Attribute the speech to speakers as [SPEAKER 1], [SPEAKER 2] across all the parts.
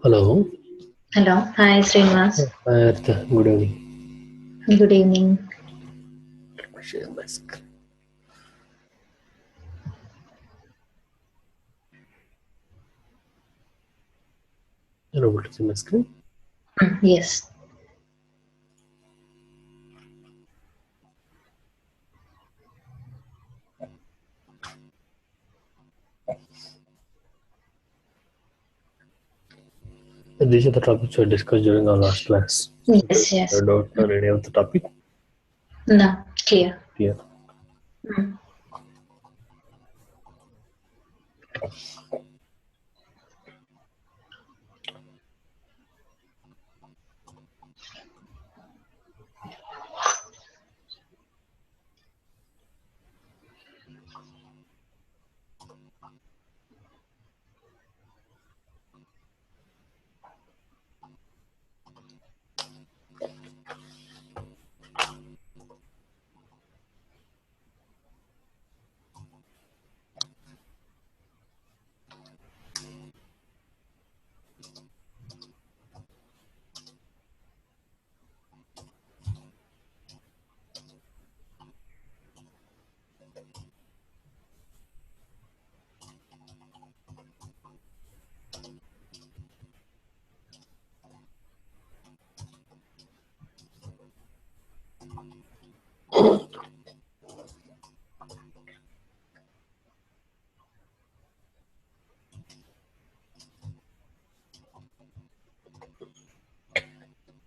[SPEAKER 1] Hello.
[SPEAKER 2] Hello. Hi, Srinivas.
[SPEAKER 1] Hi, Artha. Good evening.
[SPEAKER 2] Good evening.
[SPEAKER 1] Let me share my screen. You're able to see my screen?
[SPEAKER 2] Yes.
[SPEAKER 1] These are the topics we discussed during our last class.
[SPEAKER 2] Yes, yes.
[SPEAKER 1] I don't know any of the topic.
[SPEAKER 2] No, clear.
[SPEAKER 1] Yeah.
[SPEAKER 2] Mm.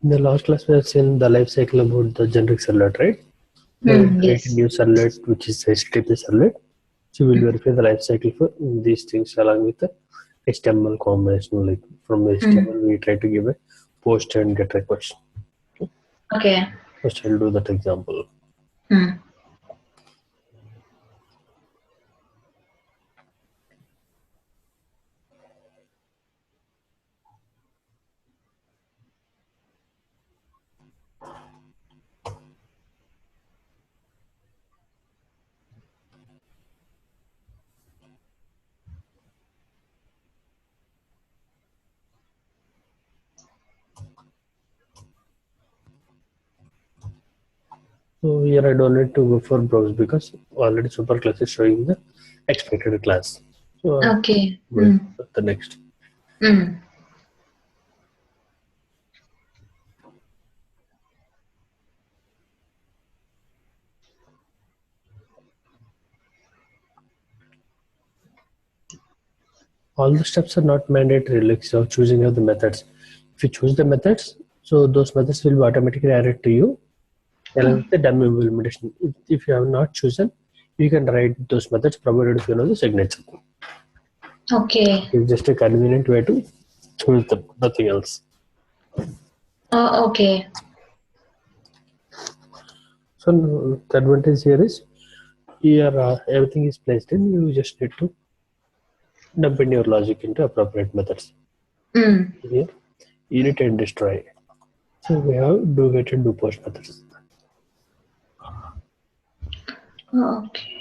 [SPEAKER 1] In the last class, we have seen the life cycle about the generic servlet, right? So we create a
[SPEAKER 2] Yes.
[SPEAKER 1] new servlet, which is HTTP servlet. So we'll verify the life cycle for these things along with the HTML combination. Like from HTML, we try to give a post and get request.
[SPEAKER 2] Okay.
[SPEAKER 1] First, I'll do that example.
[SPEAKER 2] Mm.
[SPEAKER 1] So here I don't need to go for browse because already superclass is showing the expected class. So I'm
[SPEAKER 2] Okay.
[SPEAKER 1] going for the next.
[SPEAKER 2] Mm.
[SPEAKER 1] All the steps are not mandatory, like so choosing of the methods. If you choose the methods, so those methods will be automatically added to you along with the dummy implementation. If you have not chosen, you can write those methods provided if you know the signature.
[SPEAKER 2] Okay.
[SPEAKER 1] It's just a convenient way to choose them, nothing else.
[SPEAKER 2] Oh, okay.
[SPEAKER 1] So the advantage here is here everything is placed in. You just need to dump in your logic into appropriate methods.
[SPEAKER 2] Mm.
[SPEAKER 1] Here, init and destroy. So we have do get and do post methods.
[SPEAKER 2] Okay.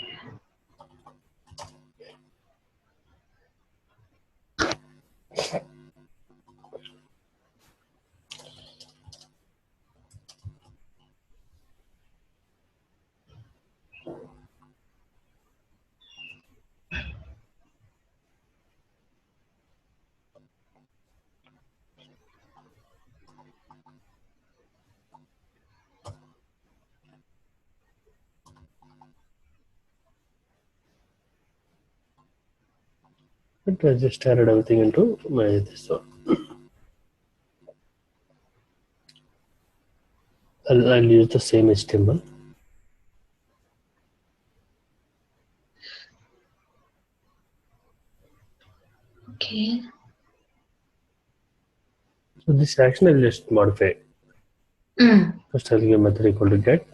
[SPEAKER 1] But I just added everything into my this one. I'll use the same HTML.
[SPEAKER 2] Okay.
[SPEAKER 1] So this action I'll just modify.
[SPEAKER 2] Mm.
[SPEAKER 1] First I'll give method equal to get.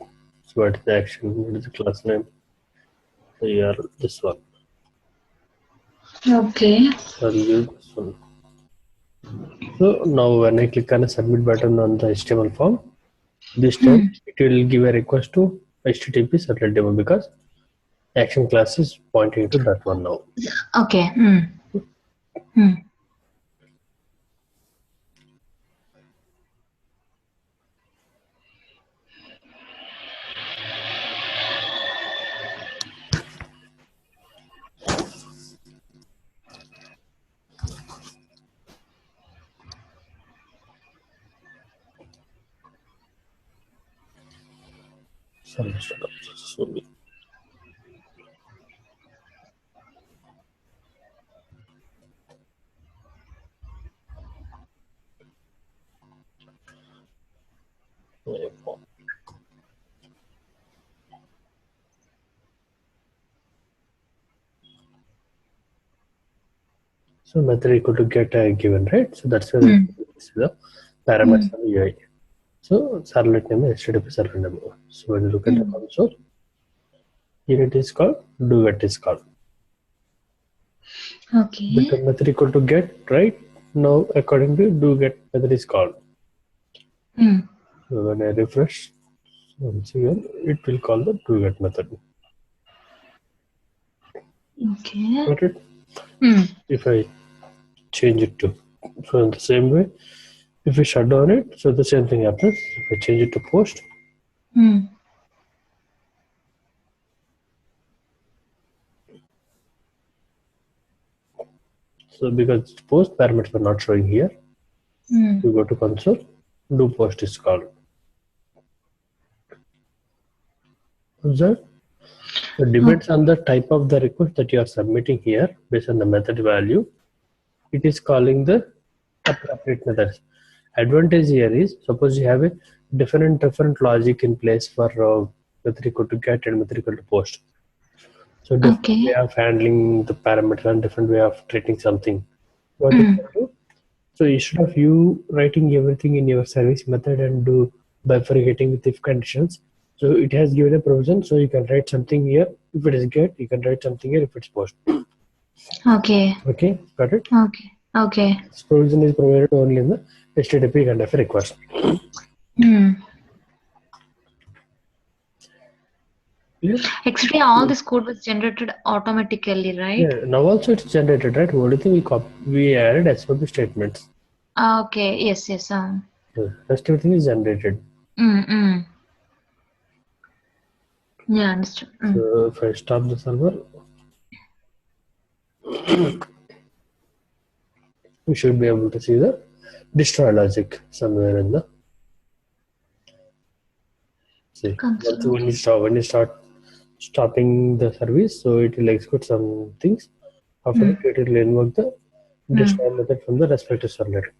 [SPEAKER 1] So what is the action? What is the class name? So here this one.
[SPEAKER 2] Okay.
[SPEAKER 1] So I'll use this one. So now when I click on the submit button on the HTML form, this time it will give a request to HTTP servlet demo because action class is pointing to that one now.
[SPEAKER 2] Okay. Mm. Mm.
[SPEAKER 1] Sorry, start up slowly. So method equal to get a given, right? So that's where this is the parameters of the UI. So servlet name is HTTP servlet name. So when you look at the console, unit is called, do get is called.
[SPEAKER 2] Okay.
[SPEAKER 1] Become method equal to get, right? Now according to do get method is called. So when I refresh, once again, it will call the do get method.
[SPEAKER 2] Okay.
[SPEAKER 1] Got it? If I change it to, so in the same way, if we shut down it, so the same thing happens. If I change it to post, so because it's post, parameters are not showing here. You go to console, do post is called. Observe. So it depends on the type of the request that you are submitting here based on the method value. It is calling the appropriate methods. Advantage here is, suppose you have a different logic in place for method equal to get and method equal to post. So different way of handling the parameter and different way of treating something. What you can do? So instead of you writing everything in your service method and do bifurcating with if conditions, so it has given a provision. So you can write something here if it is get. You can write something here if it's post.
[SPEAKER 2] Okay.
[SPEAKER 1] Okay, got it.
[SPEAKER 2] Okay. Okay.
[SPEAKER 1] This provision is provided only in the HTTP kind of a request. Clear?
[SPEAKER 2] Actually, all this code was generated automatically, right?
[SPEAKER 1] Yeah. Now also it's generated, right? Only thing we added SOP statements.
[SPEAKER 2] Okay. Yes. Yes.
[SPEAKER 1] Rest everything is generated.
[SPEAKER 2] Yeah. Understood.
[SPEAKER 1] So if I stop the server, we should be able to see the destroy logic somewhere in the. See, when you start stopping the service, so it will execute some things. After that, it will invoke the destroy method from the respective servlet.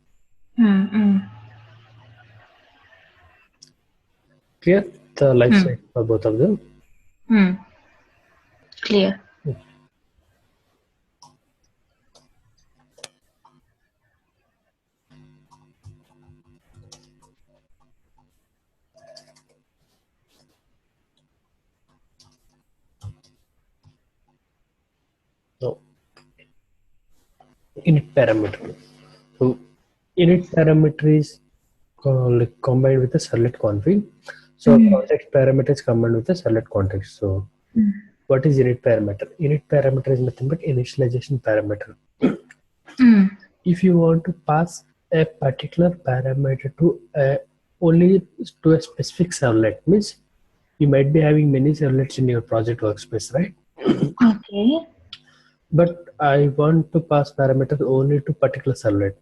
[SPEAKER 1] Clear the life cycle for both of them.
[SPEAKER 2] Clear.
[SPEAKER 1] Now, init parameter. So, init parameter is combined with the ServletConfig. So, context parameter is combined with the ServletContext. So, what is init parameter? Init parameter is nothing but initialization parameter. If you want to pass a particular parameter to only to a specific servlet, means you might be having many servlets in your project workspace, right?
[SPEAKER 2] Okay.
[SPEAKER 1] But I want to pass parameters only to particular servlet.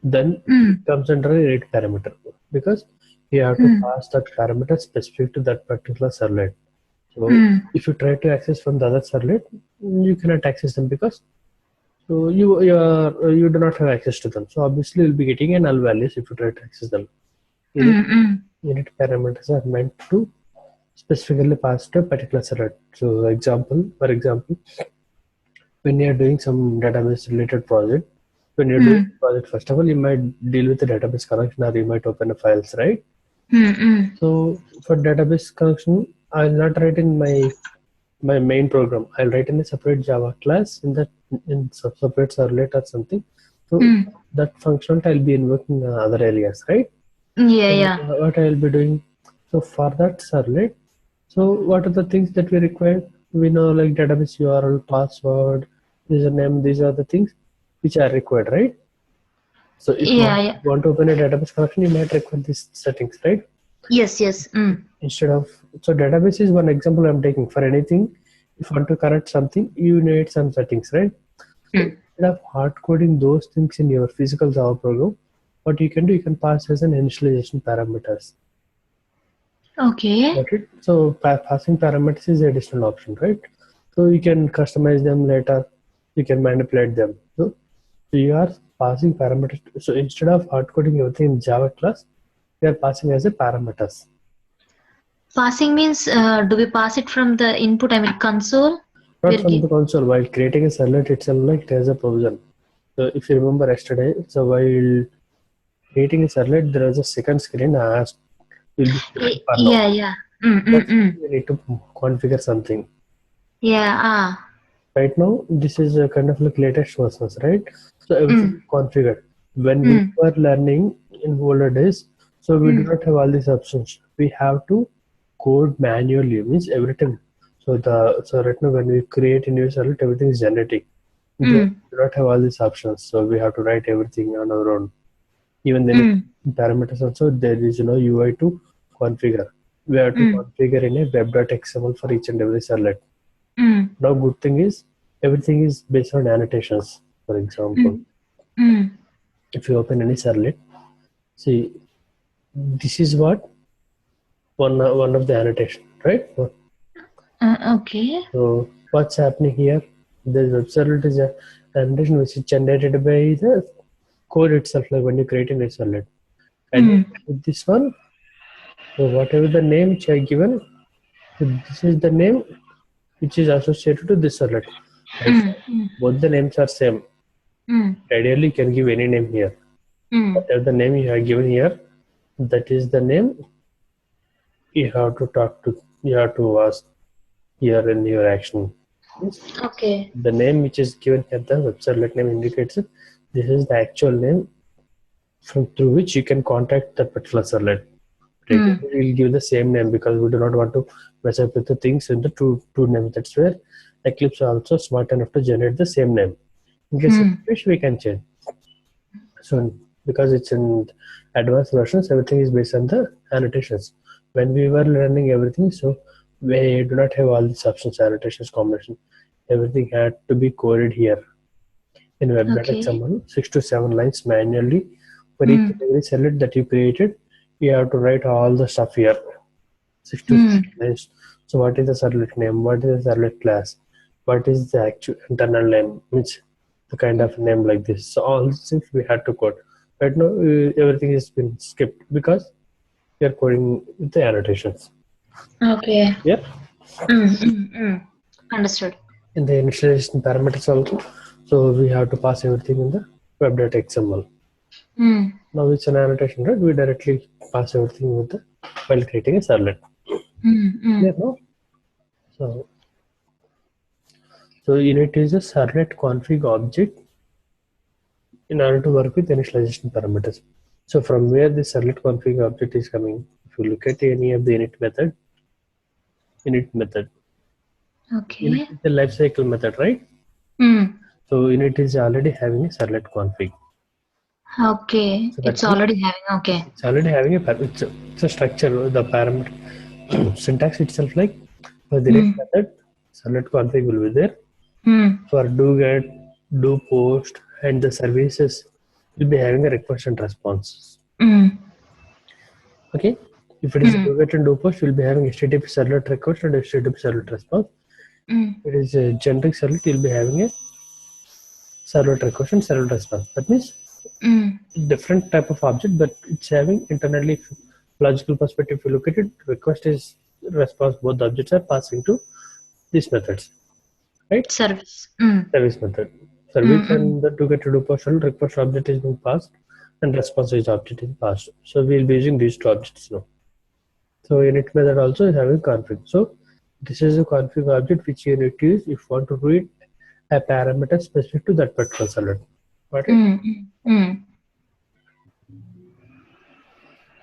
[SPEAKER 1] Then it comes under a init parameter because you have to pass that parameter specific to that particular servlet. So if you try to access from the other servlet, you cannot access them because so you do not have access to them. So obviously you'll be getting a null values if you try to access them. Init parameters are meant to specifically pass to a particular servlet. So for example, when you're doing some database related project, when you're doing project, first of all, you might deal with the database connection or you might open the files, right? So for database connection, I'll not write in my main program. I'll write in a separate Java class in separate servlet or something. So that function I'll be invoking in other areas, right?
[SPEAKER 2] Yeah.
[SPEAKER 1] What I'll be doing. So for that servlet, so what are the things that we require? We know like database URL, password, username. These are the things which are required, right? So if you want to open a database connection, you might require these settings, right?
[SPEAKER 2] Yes.
[SPEAKER 1] Instead of, so database is one example I'm taking. For anything, if you want to connect something, you need some settings, right? So instead of hard coding those things in your physical Java program, what you can do, you can pass as an initialization parameters.
[SPEAKER 2] Okay.
[SPEAKER 1] Got it? So passing parameters is an additional option, right? So you can customize them later. You can manipulate them. So you are passing parameters. So instead of hard coding everything in Java class, we are passing as a parameters.
[SPEAKER 2] Passing means do we pass it from the input? I mean console.
[SPEAKER 1] Not from the console. While creating a servlet itself, like it has a provision. So if you remember yesterday, so while creating a servlet, there is a second screen asked will be selected for now.
[SPEAKER 2] Yeah.
[SPEAKER 1] That's we need to configure something.
[SPEAKER 2] Yeah.
[SPEAKER 1] Right now, this is a kind of like latest versions, right? So everything is configured. When we were learning in older days, so we do not have all these options. We have to code manually, means every time. So right now when we create a new servlet, everything is generating. We do not have all these options, so we have to write everything on our own. Even then, parameters also there is no UI to configure. We have to configure in a web.xml for each and every servlet. Now, good thing is everything is based on annotations. For example, if you open any servlet, see this is what one of the annotation, right?
[SPEAKER 2] Okay.
[SPEAKER 1] So what's happening here? The web servlet is an annotation which is generated by the code itself, like when you create a new servlet. And with this one, so whatever the name which I given, so this is the name which is associated to this servlet. Both the names are same. Ideally, you can give any name here. Whatever the name you have given here, that is the name you have to talk to. You have to ask here in your action.
[SPEAKER 2] Okay.
[SPEAKER 1] The name which is given here, the web servlet name indicates it. This is the actual name through which you can contact that particular servlet. We'll give the same name because we do not want to mess up with the things in the two names. That's where Eclipse is also smart enough to generate the same name. In case of wish, we can change. So because it's in advanced versions, everything is based on the annotations. When we were learning everything, so we do not have all these options, annotations, combination. Everything had to be coded here in web.xml, 6 to 7 lines manually. For each and every servlet that you created, you have to write all the stuff here. 6 to 7 lines. So what is the servlet name? What is the servlet class? What is the actual internal name? Which the kind of name like this. So all these things we had to code. Right now, everything has been skipped because we are coding with the annotations.
[SPEAKER 2] Okay.
[SPEAKER 1] Yeah.
[SPEAKER 2] Understood.
[SPEAKER 1] In the initialization parameters also, so we have to pass everything in the web.xml. Now it's an annotation, right? We directly pass everything with the while creating a servlet. Yeah, no? So Init is a servlet config object in order to work with initialization parameters. So from where the servlet config object is coming, if you look at any of the init method,
[SPEAKER 2] Okay.
[SPEAKER 1] init is the lifecycle method, right? So init is already having a servlet config.
[SPEAKER 2] Okay.
[SPEAKER 1] So
[SPEAKER 2] It's already having. Okay.
[SPEAKER 1] it's already having it's a structure, the parameter syntax itself, like for the init method, servlet config will be there. For do get, do post, and the services will be having a request and response. Okay, if it is a do get and do post, we'll be having HTTP servlet request and HTTP servlet response. If it is a generic servlet, you'll be having a servlet request and servlet response. That means different type of object, but it's having internally logical perspective. If you look at it, request is response. Both the objects are passing to these methods, right?
[SPEAKER 2] Service.
[SPEAKER 1] Service method. Service and the to get to do post request object is being passed and response is object is passed. So we'll be using these two objects now. So init method also is having config. So this is a config object which you need to use if you want to read a parameter specific to that particular servlet. Got it?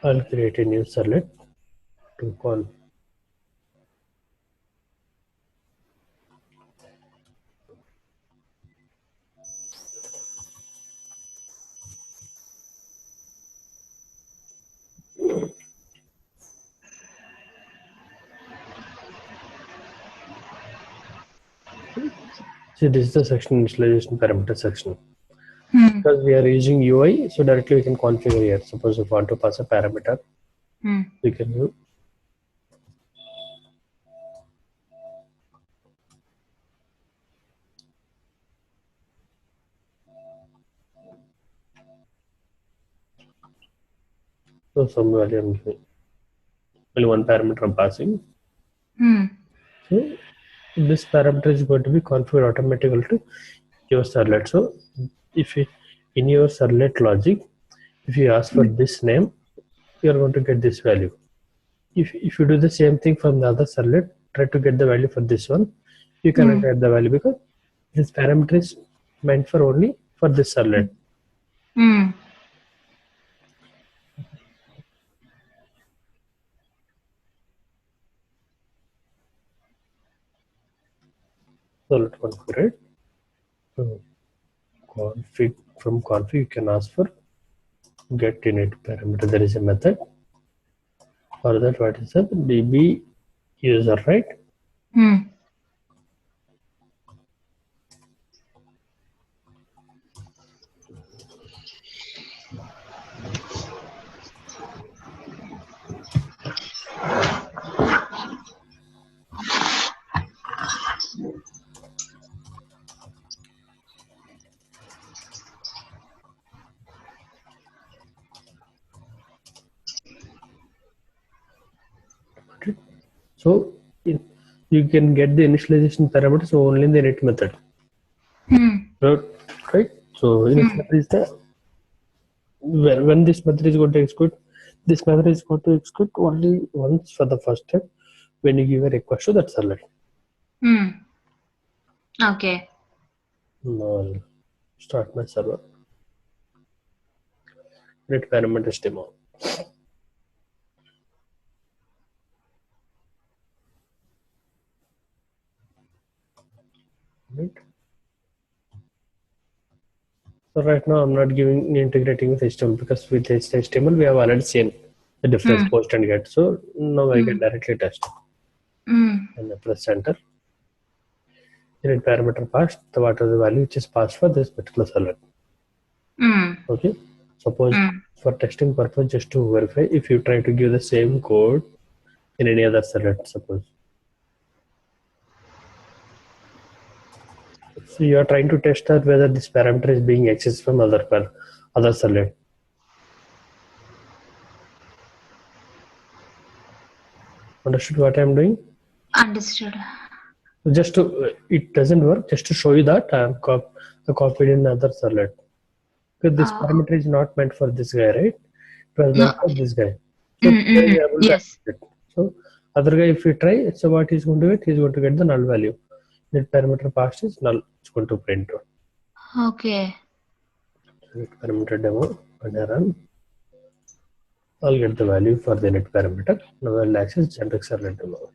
[SPEAKER 1] I'll create a new servlet to call. See, this is the section initialization parameter section. Because we are using UI, so directly we can configure here. Suppose if you want to pass a parameter, we can do So some value I'm giving. Only one parameter I'm passing. So this parameter is going to be configured automatically to your servlet. So if you, in your servlet logic, if you ask for this name, you are going to get this value. If you do the same thing from the other servlet, try to get the value for this one, you cannot get the value because this parameter is meant for only for this servlet. So let's configure it. So config, from config you can ask for get init parameter. There is a method for that. What is that? db user, right? So you can get the initialization parameters only in the init method. Right? So init method is the when this method is going to execute, this method is going to execute only once for the first step when you give a request to that servlet.
[SPEAKER 2] Okay.
[SPEAKER 1] Now I'll start my server. Init parameters demo. Right. So right now I'm not integrating with HTML because with HTML we have already seen the difference post and get. So now I can directly test. And I press enter. Init parameter passed, what are the value which is passed for this particular servlet. Okay. Suppose for testing purpose, just to verify, if you try to give the same code in any other servlet, suppose. So you are trying to test that whether this parameter is being accessed from other servlet. Understood what I am doing?
[SPEAKER 2] Understood.
[SPEAKER 1] Just to, it doesn't work. Just to show you that I am copied in another servlet. Because this parameter is not meant for this guy, right? It was meant for this guy. So
[SPEAKER 2] Yes.
[SPEAKER 1] So other guy, if you try, so what he's going to get? He's going to get the null value. That parameter passed is null. It's going to print out.
[SPEAKER 2] Okay.
[SPEAKER 1] Init parameter demo and I run. I'll get the value for the init parameter. Now I'll access generic servlet demo.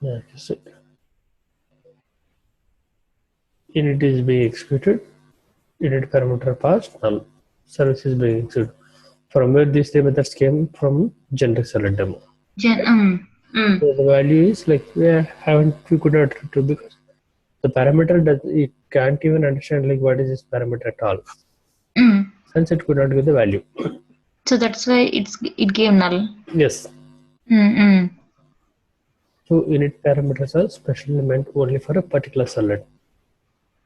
[SPEAKER 1] Yeah, access it. Init is being executed. Init parameter passed. Null. Service is being executed. From where these three methods came from generic servlet demo. So the value is like we could not do because the parameter it can't even understand like what is this parameter at all. Since it could not give the value.
[SPEAKER 2] So that's why it gave null.
[SPEAKER 1] Yes. So init parameters are specially meant only for a particular servlet.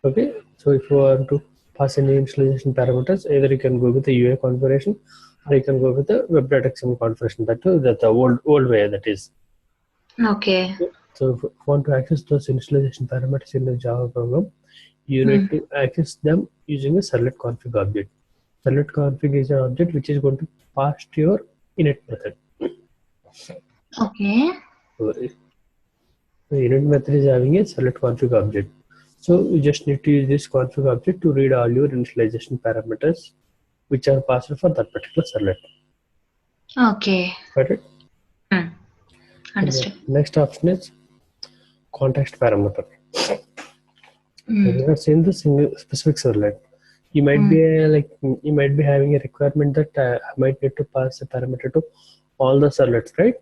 [SPEAKER 1] Okay. So if you want to pass any initialization parameters, either you can go with the UI configuration or you can go with the web.xml configuration. That's the old way that is.
[SPEAKER 2] Okay.
[SPEAKER 1] So if you want to access those initialization parameters in the Java program, you need to access them using a ServletConfig object. ServletConfig is an object which is going to pass to your init method.
[SPEAKER 2] Okay.
[SPEAKER 1] So the init method is having a ServletConfig object. So you just need to use this config object to read all your initialization parameters which are passed for that particular servlet.
[SPEAKER 2] Okay.
[SPEAKER 1] Got it?
[SPEAKER 2] Understood.
[SPEAKER 1] Next option is context parameter. You have seen the specific servlet. You might be having a requirement that I might need to pass a parameter to all the servlets, right?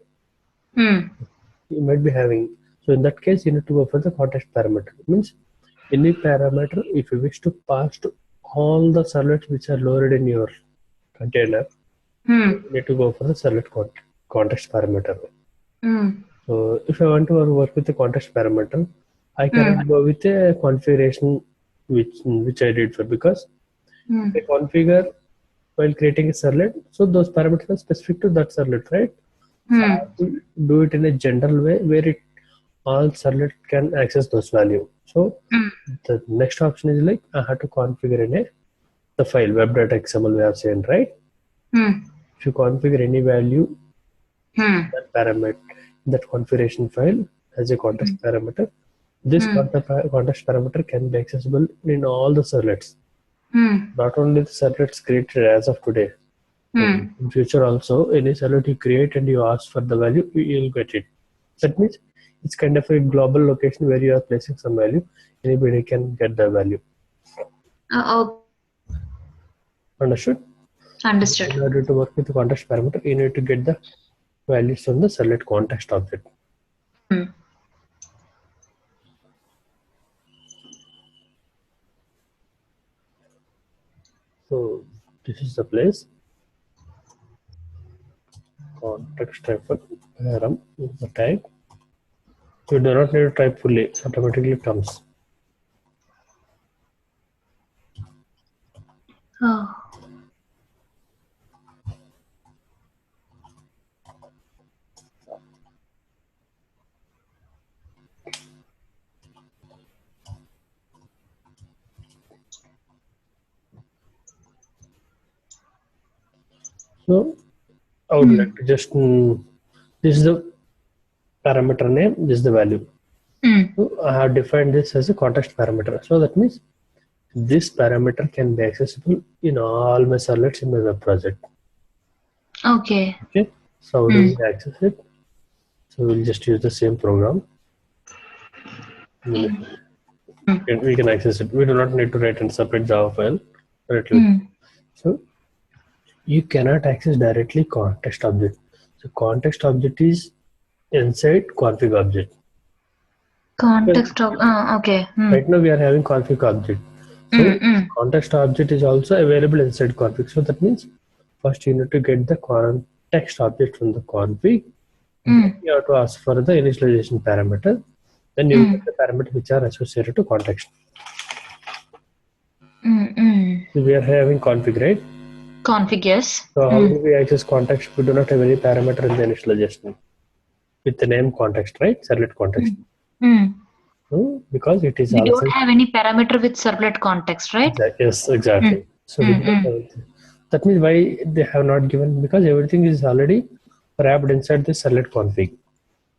[SPEAKER 1] You might be having. So in that case, you need to go for the context parameter. It means any parameter, if you wish to pass to all the servlets which are loaded in your container, you need to go for the servlet context parameter. So if I want to work with the context parameter, I cannot go with a configuration which I did for, because I configure while creating a servlet, so those parameters are specific to that servlet, right? So I have to do it in a general way where all servlet can access those values. So the next option is like I have to configure in the file web.xml we have seen, right? If you configure any value, that parameter, that configuration file as a context parameter, this context parameter can be accessible in all the servlets. Not only the servlets created as of today. In future also, any servlet you create and you ask for the value, you'll get it. That means it's kind of a global location where you are placing some value. Anybody can get the value. Understood?
[SPEAKER 2] Understood.
[SPEAKER 1] In order to work with the context parameter, you need to get the values from the servlet context object. So this is the place. Context type param is the type. You do not need to type fully; it automatically comes.
[SPEAKER 2] Oh.
[SPEAKER 1] So I would like to just this is the parameter name, this is the value. So I have defined this as a context parameter. So that means this parameter can be accessible in all my servlets in my web project.
[SPEAKER 2] Okay.
[SPEAKER 1] Okay. So how do we access it? So we'll just use the same program. We can access it. We do not need to write a separate Java file directly. So you cannot access directly context object. So context object is inside config object.
[SPEAKER 2] Context of okay.
[SPEAKER 1] Right now we are having config object. So context object is also available inside config. So that means first you need to get the context object from the config. Then you have to ask for the initialization parameter. Then you get the parameters which are associated to context. So we are having config, right?
[SPEAKER 2] Config, yes.
[SPEAKER 1] So how do we access context? We do not have any parameter in the initialization with the name context, right? Servlet context. So because it is
[SPEAKER 2] We
[SPEAKER 1] also
[SPEAKER 2] don't have any parameter with servlet context, right?
[SPEAKER 1] yes, exactly. So we don't have it. That means why they have not given, because everything is already wrapped inside the servlet config.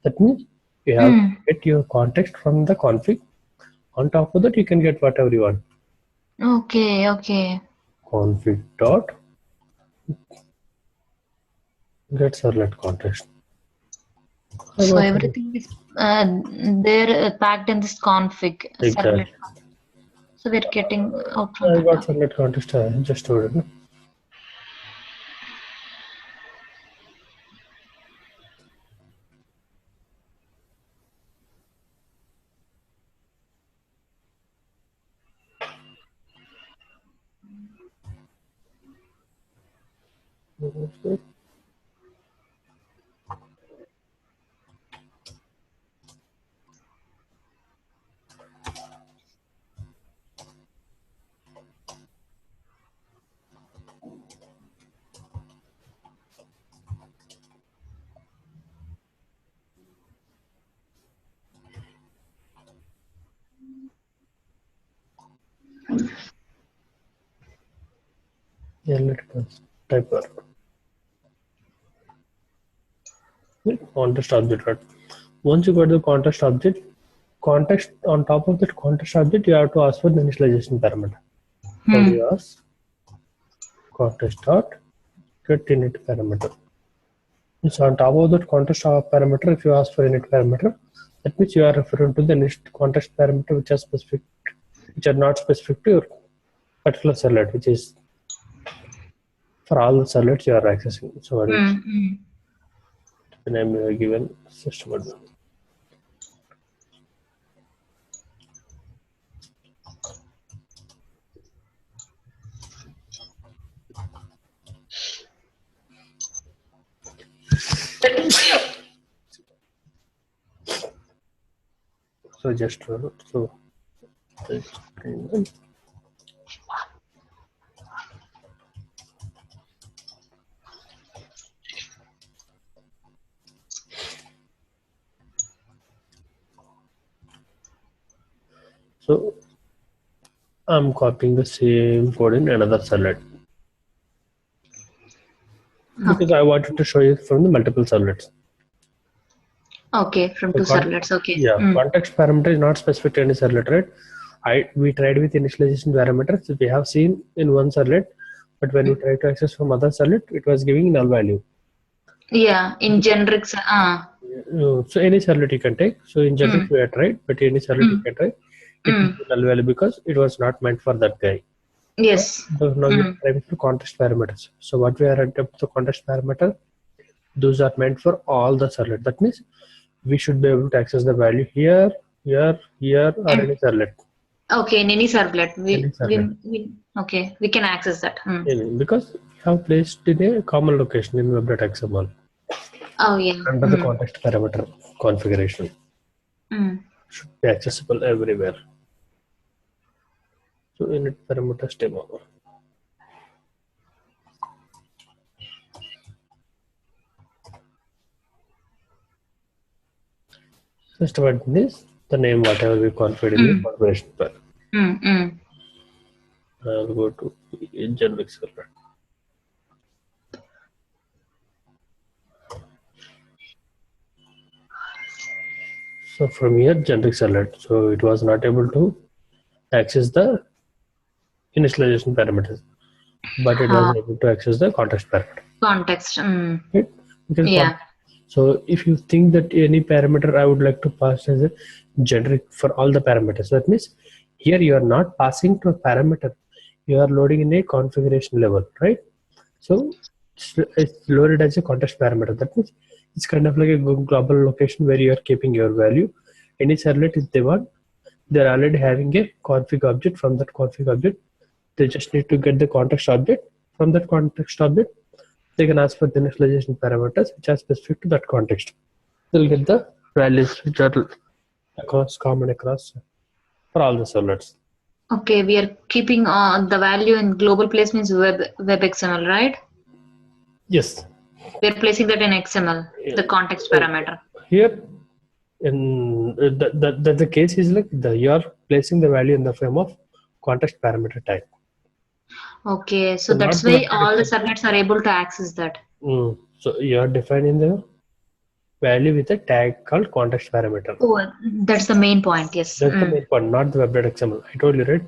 [SPEAKER 1] That means you have to get your context from the config. On top of that, you can get whatever you want.
[SPEAKER 2] Okay, okay.
[SPEAKER 1] Config dot get servlet context.
[SPEAKER 2] So everything is there packed in this config servlet.
[SPEAKER 1] Exactly.
[SPEAKER 2] So we're getting out from
[SPEAKER 1] I
[SPEAKER 2] that.
[SPEAKER 1] got servlet context. I just stored it. No? Yeah, let us type context object. Right? Once you got the context object, context on top of that context object, you have to ask for the initialization parameter. So you ask context dot get init parameter. So on top of that context parameter, if you ask for init parameter, that means you are referring to the init context parameter which are specific, which are not specific to your particular servlet, which is for all the servlets you are accessing. So what is the name you are given system admin. So just so So I'm copying the same code in another servlet because I wanted to show you from the multiple servlets.
[SPEAKER 2] Okay, from
[SPEAKER 1] So
[SPEAKER 2] two servlets. Okay.
[SPEAKER 1] Yeah, context parameter is not specific to any servlet, right? We tried with initialization parameters. We have seen in one servlet, but when we try to access from other servlet, it was giving null value.
[SPEAKER 2] Yeah, in generic.
[SPEAKER 1] So any servlet you can take. So in generic we have tried, but any servlet you can try. It will be null value because it was not meant for that guy.
[SPEAKER 2] Yes.
[SPEAKER 1] So now we are trying to context parameters. So what we are at the context parameter, those are meant for all the servlet. That means we should be able to access the value here, here, or any servlet.
[SPEAKER 2] Okay, in any servlet, we can access that.
[SPEAKER 1] Because we have placed in a common location in web.xml.
[SPEAKER 2] Oh yeah.
[SPEAKER 1] Under the context parameter configuration. Should be accessible everywhere. So init parameters demo. Just about this, the name whatever we configured in the configuration file. I'll go to generic servlet. So from here, generic servlet. So it was not able to access the initialization parameters, but it was able to access the context parameter.
[SPEAKER 2] Context.
[SPEAKER 1] Right? Because
[SPEAKER 2] Yeah.
[SPEAKER 1] So if you think that any parameter I would like to pass as a generic for all the parameters, that means here you are not passing to a parameter, you are loading in a configuration level, right? So it's loaded as a context parameter. That means it's kind of like a global location where you are keeping your value. Any servlet, if they want, they're already having a config object. From that config object, they just need to get the context object. From that context object, they can ask for the initialization parameters which are specific to that context. They'll get the values which are common across for all the servlets.
[SPEAKER 2] Okay, we are keeping the value in global place means web XML, right?
[SPEAKER 1] Yes.
[SPEAKER 2] We are placing that in XML, the context parameter.
[SPEAKER 1] Here, in the case is like you are placing the value in the form of context parameter type.
[SPEAKER 2] Okay, so that's why all the servlets are able to access that.
[SPEAKER 1] So you are defining the value with a tag called context parameter.
[SPEAKER 2] Oh, that's the main point. Yes.
[SPEAKER 1] That's the main point, not the web.xml. I told you, right?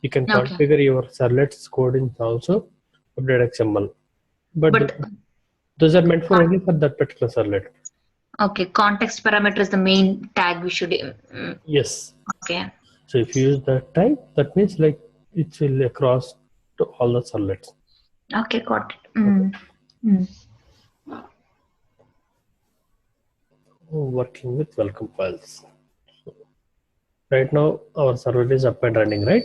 [SPEAKER 1] You can configure your servlet's code in also web.xml, but those are meant for only for that particular servlet.
[SPEAKER 2] Okay, context parameter is the main tag we should.
[SPEAKER 1] Yes.
[SPEAKER 2] Okay.
[SPEAKER 1] So if you use that type, that means like it will across to all the servlets.
[SPEAKER 2] Okay, got it.
[SPEAKER 1] Working with welcome files. So right now our server is up and running, right?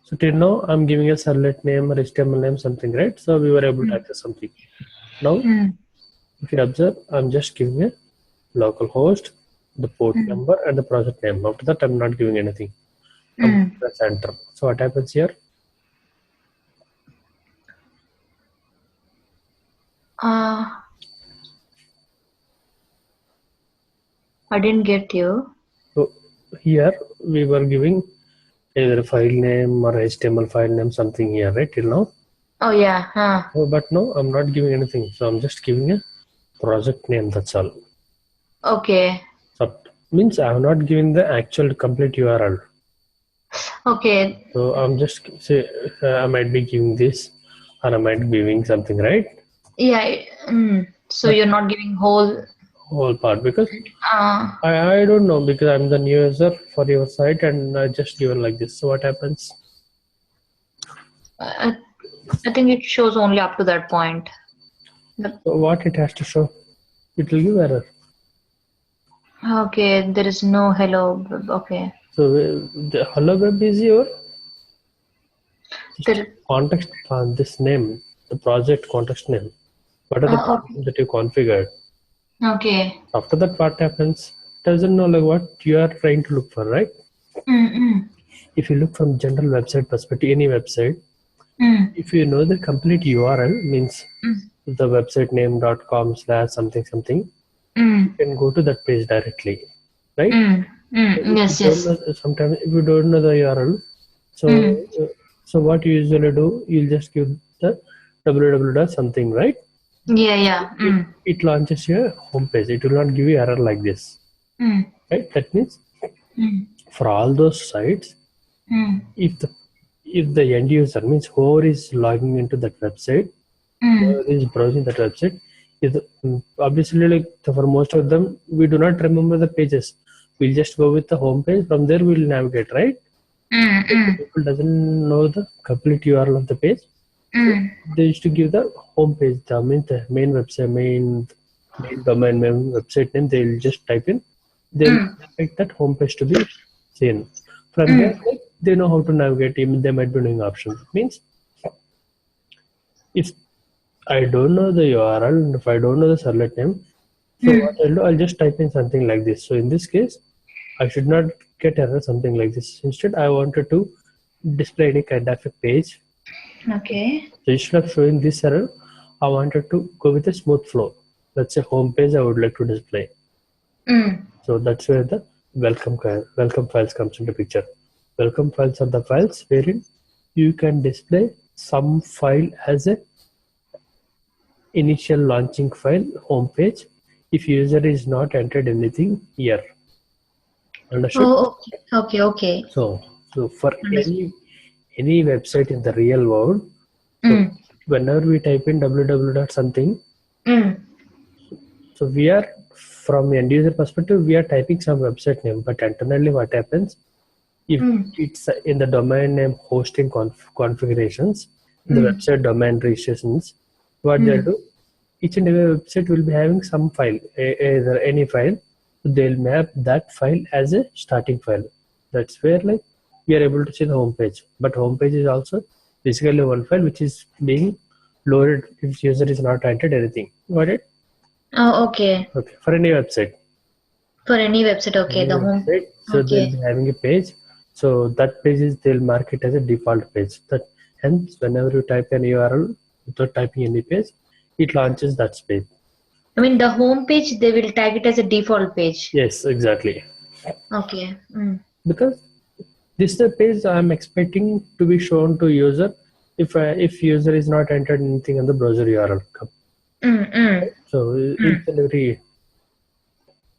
[SPEAKER 1] So till now I'm giving a servlet name or HTML name, something, right? So we were able to access something. Now, if you observe, I'm just giving a local host, the port number, and the project name. After that, I'm not giving anything. Press enter. So what happens here?
[SPEAKER 2] I didn't get you.
[SPEAKER 1] So here we were giving either a file name or HTML file name, something here, right? Till now.
[SPEAKER 2] Oh yeah.
[SPEAKER 1] But no, I'm not giving anything. So I'm just giving a project name. That's all.
[SPEAKER 2] Okay.
[SPEAKER 1] So means I'm not giving the actual complete URL.
[SPEAKER 2] Okay.
[SPEAKER 1] So I'm just say I might be giving this, or I might be giving something, right?
[SPEAKER 2] Yeah. So you're not giving whole
[SPEAKER 1] part because I don't know, because I'm the new user for your site and I just given like this. So what happens?
[SPEAKER 2] I think it shows only up to that point.
[SPEAKER 1] So what it has to show? It will give error.
[SPEAKER 2] Okay, there is no hello. Okay.
[SPEAKER 1] So the hello web is your context, this name, the project context name. What are the
[SPEAKER 2] Okay.
[SPEAKER 1] that you configured?
[SPEAKER 2] Okay.
[SPEAKER 1] After that, what happens? Doesn't know like what you are trying to look for, right? If you look from general website perspective, any website, if you know the complete URL, means the website name.com/something something, you can go to that page directly, right?
[SPEAKER 2] Yes,
[SPEAKER 1] Don't
[SPEAKER 2] yes.
[SPEAKER 1] know, sometimes if you don't know the URL, so what you usually do, you'll just give the www something, right?
[SPEAKER 2] Yeah, yeah.
[SPEAKER 1] It launches your home page. It will not give you error like this, right? That means for all those sites, if the end user, means whoever is logging into that website, whoever is browsing that website, is obviously like for most of them we do not remember the pages. We'll just go with the home page. From there we'll navigate, right? If the people doesn't know the complete URL of the page, so they used to give the home page, the main website, main domain, main website name. They'll just type in. They'll expect that home page to be seen. From there, like they know how to navigate. Even they might be doing options. Means if I don't know the URL and if I don't know the servlet name, so what I'll do, I'll just type in something like this. So in this case, I should not get error something like this. Instead, I wanted to display any kind of a page.
[SPEAKER 2] Okay.
[SPEAKER 1] So instead of showing this error, I wanted to go with a smooth flow. Let's say home page I would like to display. So that's where the welcome files comes into picture. Welcome files are the files wherein you can display some file as a initial launching file home page if user is not entered anything here. Understood?
[SPEAKER 2] Oh, okay.
[SPEAKER 1] So for
[SPEAKER 2] Understood.
[SPEAKER 1] any website in the real world, so whenever we type in www something, so we are from end user perspective, we are typing some website name, but internally what happens if it's in the domain name hosting configurations, the website domain registrations, what they'll do, each and every website will be having some file, either any file. So they'll map that file as a starting file. That's where like we are able to see the home page. But home page is also basically one file which is being loaded if user is not entered anything. Got it?
[SPEAKER 2] Oh, okay.
[SPEAKER 1] Okay. For any website.
[SPEAKER 2] For any website, okay.
[SPEAKER 1] Any
[SPEAKER 2] The home.
[SPEAKER 1] website, so they'll
[SPEAKER 2] Okay.
[SPEAKER 1] be having a page. So that page is they'll mark it as a default page. That hence whenever you type an URL without typing any page, it launches that page.
[SPEAKER 2] I mean, the home page, they will tag it as a default page.
[SPEAKER 1] Yes, exactly.
[SPEAKER 2] Okay.
[SPEAKER 1] Because this is the page I'm expecting to be shown to user if user is not entered anything on the browser URL. So each and every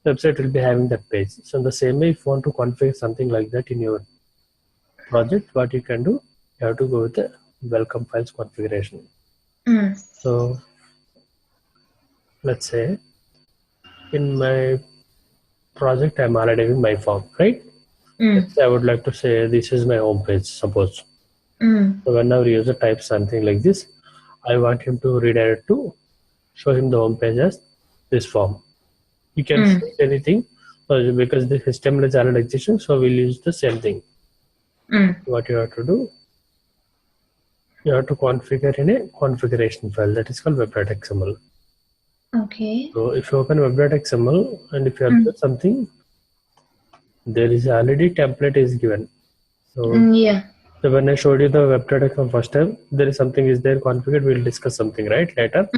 [SPEAKER 1] website will be having that page. So in the same way, if you want to configure something like that in your project, what you can do, you have to go with the welcome files configuration. So let's say in my project, I'm already having my form, right? Let's say I would like to say this is my home page, suppose. So whenever user types something like this, I want him to redirect to show him the home page as this form. You can choose anything because the HTML is already existing, so we'll use the same thing. What you have to do, you have to configure in a configuration file that is called web.xml.
[SPEAKER 2] Okay.
[SPEAKER 1] So if you open web.xml and if you have something, there is already template is given. So,
[SPEAKER 2] Yeah.
[SPEAKER 1] so when I showed you the web.xml first time, there is something is there configured. We'll discuss something right later.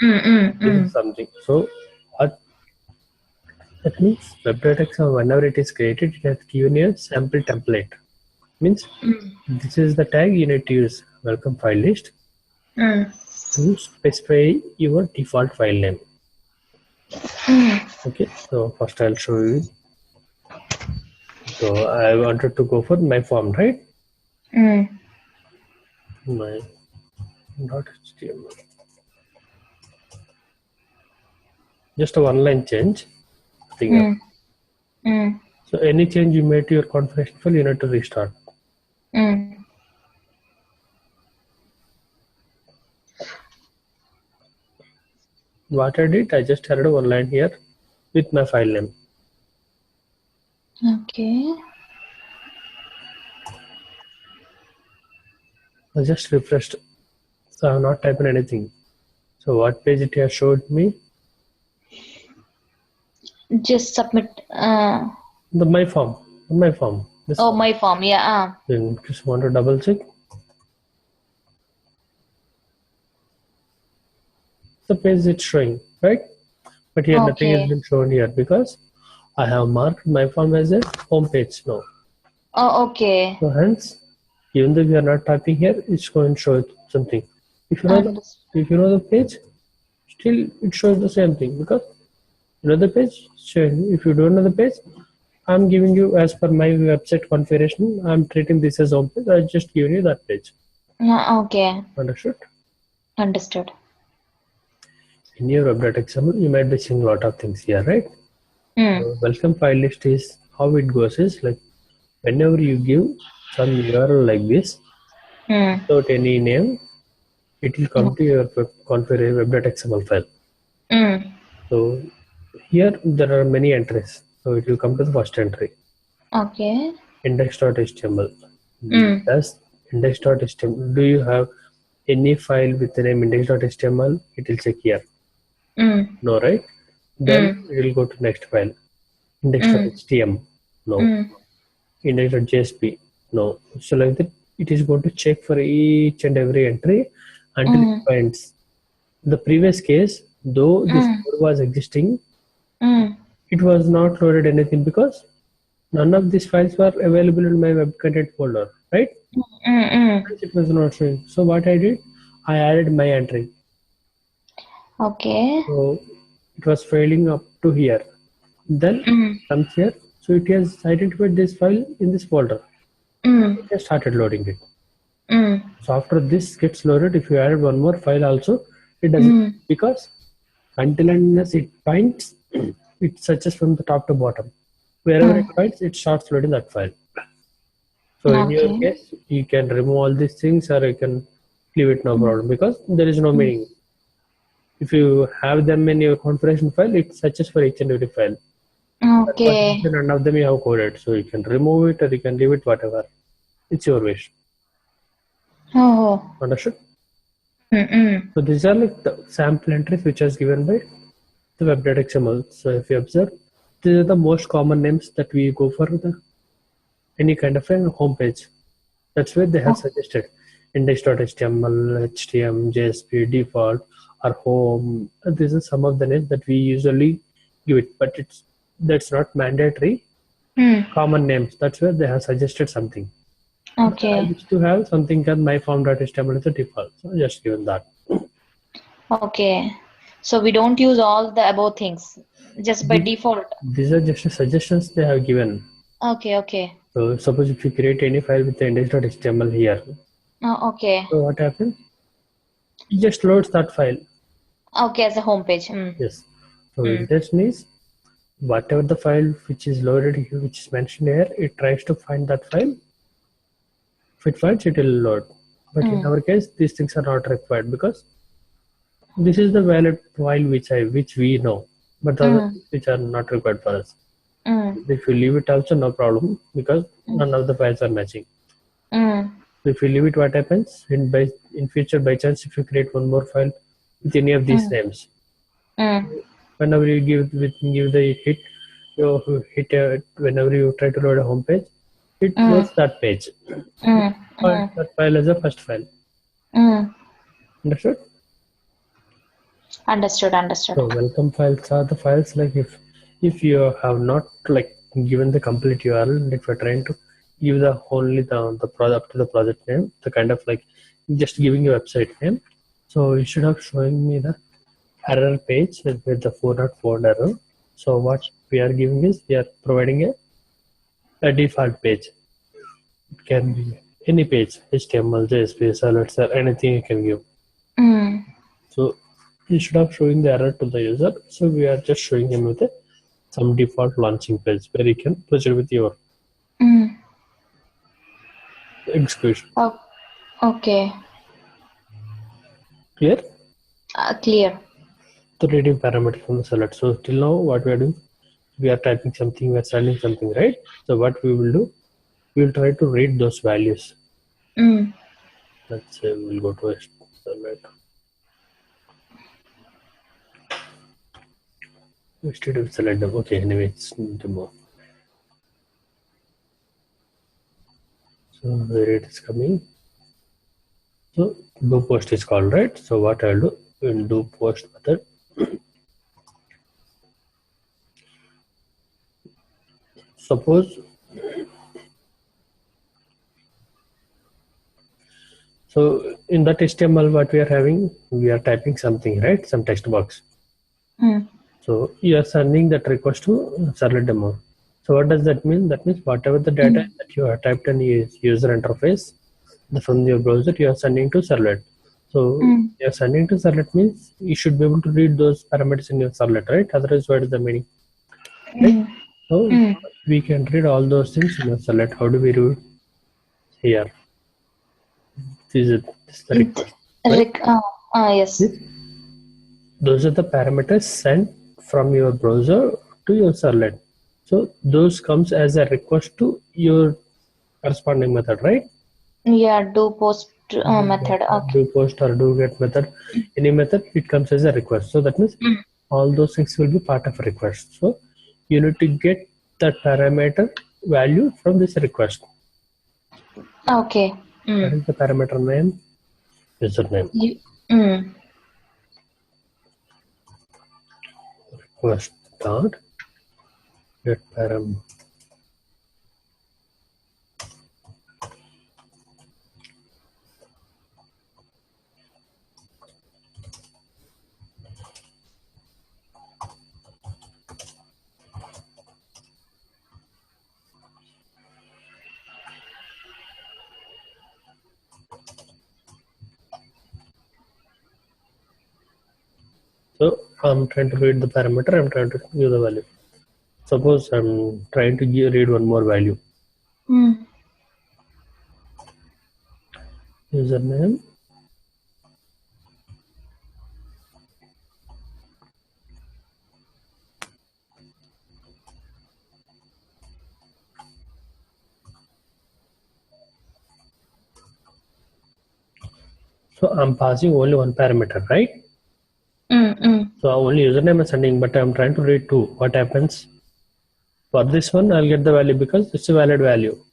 [SPEAKER 1] This is something. So that means web.xml whenever it is created, it has given you a sample template. Means this is the tag you need to use welcome file list to specify your default file name. Okay, so first I'll show you. So I wanted to go for my form, right? My .html. Just a one line change. Nothing else. So any change you made to your configuration file, you need to restart. What I did, I just added one line here with my file name.
[SPEAKER 2] Okay.
[SPEAKER 1] I just refreshed. So I have not typed in anything. So what page it has showed me?
[SPEAKER 2] Just submit.
[SPEAKER 1] The my form. My form. This
[SPEAKER 2] Oh, my form. Yeah.
[SPEAKER 1] Then just want to double check. The page it's showing, right? But here nothing has
[SPEAKER 2] Okay.
[SPEAKER 1] been shown here because I have marked my form as a home page now.
[SPEAKER 2] Oh, okay.
[SPEAKER 1] So hence, even though we are not typing here, it's going to show something. If you know the page, still it shows the same thing because you know the page. Showing. If you don't know the page, I'm giving you as per my website configuration. I'm treating this as home page. I just giving you that page.
[SPEAKER 2] Okay.
[SPEAKER 1] Understood?
[SPEAKER 2] Understood.
[SPEAKER 1] In your web.xml, you might be seeing a lot of things here, right? So welcome file list is how it goes is like whenever you give some URL like this without any name, it will come to your web.xml file. So here there are many entries. So it will come to the first entry.
[SPEAKER 2] Okay.
[SPEAKER 1] Index.html. Does index.html, do you have any file with the name index.html? It will check here. No, right? Then it will go to next file. Index.htm. No. Index.jsp. No. So like that, it is going to check for each and every entry until it finds. The previous case, though this code was existing, it was not loaded anything because none of these files were available in my web content folder, right? It was not showing. So what I did, I added my entry.
[SPEAKER 2] Okay.
[SPEAKER 1] So it was failing up to here. Then comes here. So it has identified this file in this folder. It has started loading it. So after this gets loaded, if you add one more file also, it doesn't because until and unless it finds, it searches from the top to bottom. Wherever it finds, it starts loading that file. So in your
[SPEAKER 2] Okay.
[SPEAKER 1] case, you can remove all these things or you can leave it no problem because there is no meaning. If you have them in your configuration file, it searches for each and every file.
[SPEAKER 2] Okay.
[SPEAKER 1] But none of them you have coded, so you can remove it or you can leave it, whatever. It's your wish.
[SPEAKER 2] Oh.
[SPEAKER 1] Understood? So these are like the sample entries which is given by the web.xml. So if you observe, these are the most common names that we go for any kind of a home page. That's where they have suggested index.html, HTML, JSP, default, or home. These are some of the names that we usually give it, but that's not mandatory. Common names. That's where they have suggested something. But I
[SPEAKER 2] Okay.
[SPEAKER 1] used to have something called myform.html as a default. So just given that.
[SPEAKER 2] Okay. So we don't use all the above things just by default.
[SPEAKER 1] These are just suggestions they have given.
[SPEAKER 2] Okay. Okay.
[SPEAKER 1] So suppose if you create any file with the index.html here,
[SPEAKER 2] Okay.
[SPEAKER 1] so what happens? It just loads that file.
[SPEAKER 2] Okay, as a home page.
[SPEAKER 1] Yes. So intention is whatever the file which is loaded here, which is mentioned here, it tries to find that file. If it finds, it will load. But in our case, these things are not required because this is the valid file which we know, but the other things which are not required for us. If you leave it also, no problem because none of the files are matching. So if you leave it, what happens in future? By chance, if you create one more file with any of these names, whenever you give the hit, you hit whenever you try to load a home page, it loads that page. That file as a first file. Understood?
[SPEAKER 2] Understood.
[SPEAKER 1] So welcome files are the files like if you have not like given the complete URL and if you're trying to give the only the product to the project name, the kind of like just giving your website name. So you should have showing me the error page with the 404 error. So what we are giving is we are providing a default page. It can be any page, HTML, JSP, Servlet, or anything you can give. So instead of showing the error to the user, so we are just showing him with some default launching page where you can proceed with your execution.
[SPEAKER 2] Oh, okay.
[SPEAKER 1] Clear?
[SPEAKER 2] Clear.
[SPEAKER 1] The reading parameter from the select. So till now what we are doing, we are typing something, we are sending something, right? So what we will do, we will try to read those values. Let's say we'll go to a Servlet. Instead of select them. Okay, anyway, it's demo. So where it is coming. So do post is called, right? So what I'll do in do post method. Suppose so in that HTML what we are having, we are typing something, right? Some text box. So you are sending that request to Servlet demo. So what does that mean? That means whatever the data that you have typed in user interface from your browser, you are sending to Servlet. So you are sending to Servlet means you should be able to read those parameters in your Servlet, right? Otherwise, what is the meaning? Right? So we can read all those things in your Servlet. How do we do it? Here? This is the request. Right?
[SPEAKER 2] Yes.
[SPEAKER 1] Those are the parameters sent from your browser to your Servlet. So those comes as a request to your corresponding method, right?
[SPEAKER 2] Yeah, do post method. Okay.
[SPEAKER 1] Do post or do get method. Any method, it comes as a request. So that means all those things will be part of a request. So you need to get that parameter value from this request.
[SPEAKER 2] Okay.
[SPEAKER 1] What is the parameter name? Username. Request dot get param. So I'm trying to read the parameter, I'm trying to give the value. Suppose I'm trying to read one more value. Username. So I'm passing only one parameter, right? So only username is sending, but I'm trying to read two. What happens? For this one, I'll get the value because it's a valid value.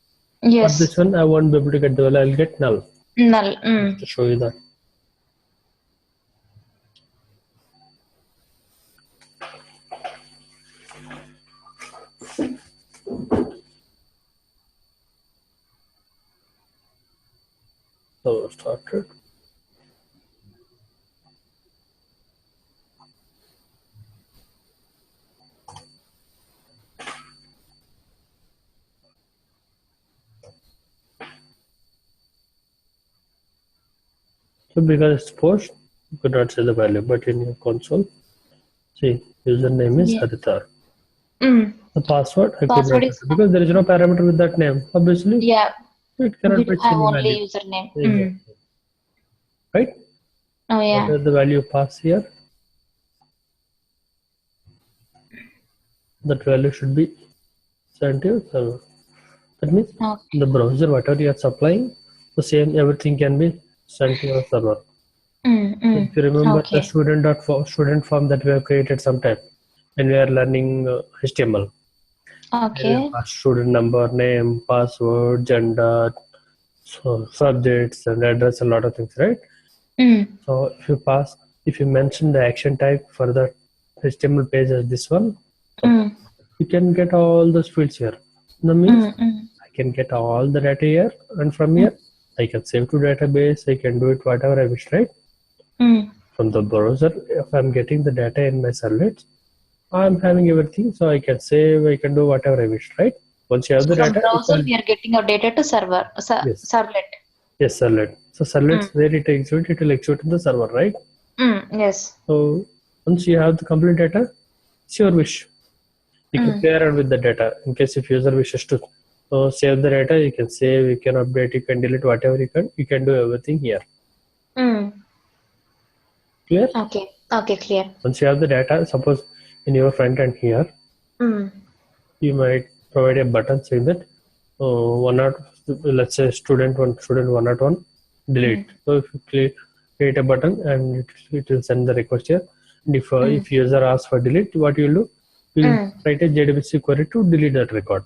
[SPEAKER 2] Yes.
[SPEAKER 1] For this one, I won't be able to get the value. I'll get null.
[SPEAKER 2] Null.
[SPEAKER 1] To show you that. So started. So because it's post, you could not say the value, but in your console, see, username is Harita. The password I could not enter because there is no parameter with that name. Obviously, it cannot
[SPEAKER 2] We
[SPEAKER 1] fetch
[SPEAKER 2] have
[SPEAKER 1] any
[SPEAKER 2] only
[SPEAKER 1] value.
[SPEAKER 2] username.
[SPEAKER 1] Exactly. Right?
[SPEAKER 2] Oh yeah.
[SPEAKER 1] Whatever the value pass here, that value should be sent to your server. That means the browser, whatever you are supplying, the same everything can be sent to your server. If you remember the student form that we have created sometime when we are learning HTML.
[SPEAKER 2] Okay.
[SPEAKER 1] Student number, name, password, gender, so subjects and address, a lot of things, right? So if you mention the action type for the HTML page as this one, you can get all those fields here. That means I can get all the data here, and from here I can save to database. I can do it whatever I wish, right? From the browser, if I'm getting the data in my servlets, I'm having everything, so I can save. I can do whatever I wish, right? Once you have the data,
[SPEAKER 2] browser, we are getting our data to server. Servlet.
[SPEAKER 1] Yes, Servlet. So Servlet's where it executes, it will execute in the server, right?
[SPEAKER 2] Yes.
[SPEAKER 1] So once you have the complete data, it's your wish. You can play around with the data in case if user wishes to save the data, you can save, you can update, you can delete whatever you can do everything here. Clear?
[SPEAKER 2] Okay. Okay, clear.
[SPEAKER 1] Once you have the data, suppose in your front end here, you might provide a button saying that let's say student 101 delete. So if you create a button and it will send the request here. And if user asks for delete, what you will do? we'll write a JDBC query to delete that record.